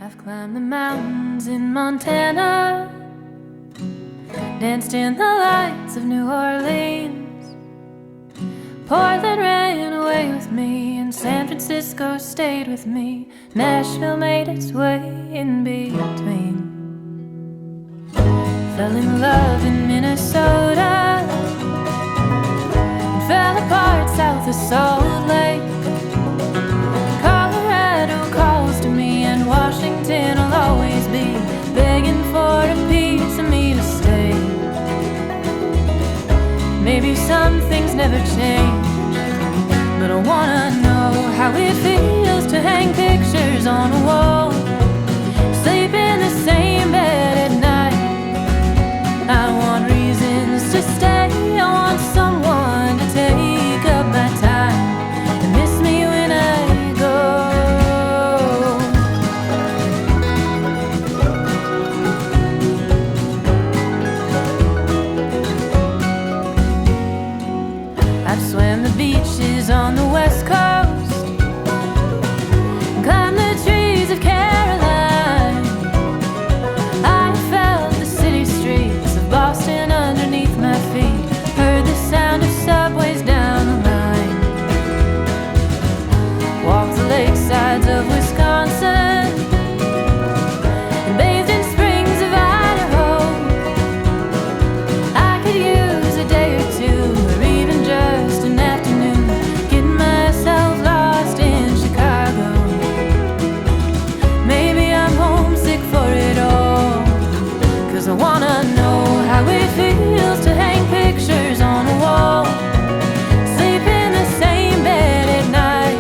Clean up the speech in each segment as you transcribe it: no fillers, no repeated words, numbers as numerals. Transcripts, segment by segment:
I've climbed the mountains in Montana, danced in the lights of New Orleans. Portland ran away with me, and San Francisco stayed with me. Nashville made its way in between. Fell in love in Minnesota, and fell apart south of Salt Lake. Colorado calls to me, and Washington will always be begging for a piece of me to stay. Maybe some things never change, but I wanna know how it feels to hang pictures on a wall, sleep in the same bed at night. I want reasons to stay, I want someone to take up my time and miss me when I go. I've swam the beaches on the West Coast, climbed the trees of Caroline. I felt the city streets of Boston underneath my feet, heard the sound of subways down the line. Walked the lakesides of Wisconsin, and bathed in springs of Idaho. I could use a day or two, or even just an afternoon, getting myself lost in Chicago. Maybe I'm homesick for it all, 'cause I wanna know how it feels to hang pictures on a wall, sleep in the same bed at night.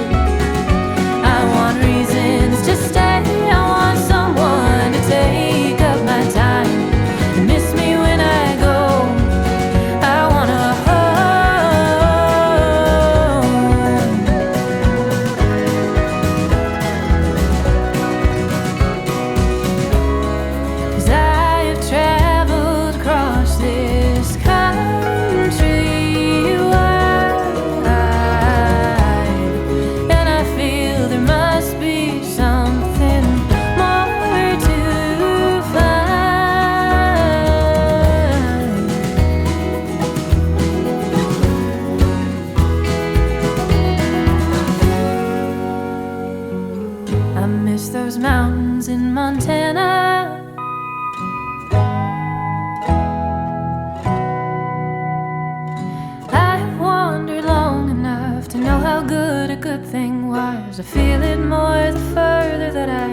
I want reasons to stay, I want someone to take up my time and miss me when I go. I wanna home, 'cause I have traveled across this countrywide, and I feel there must be something more to find. I miss those mountains in Montana. I've wandered long enough to know how good a good thing was. I feel it more the further that I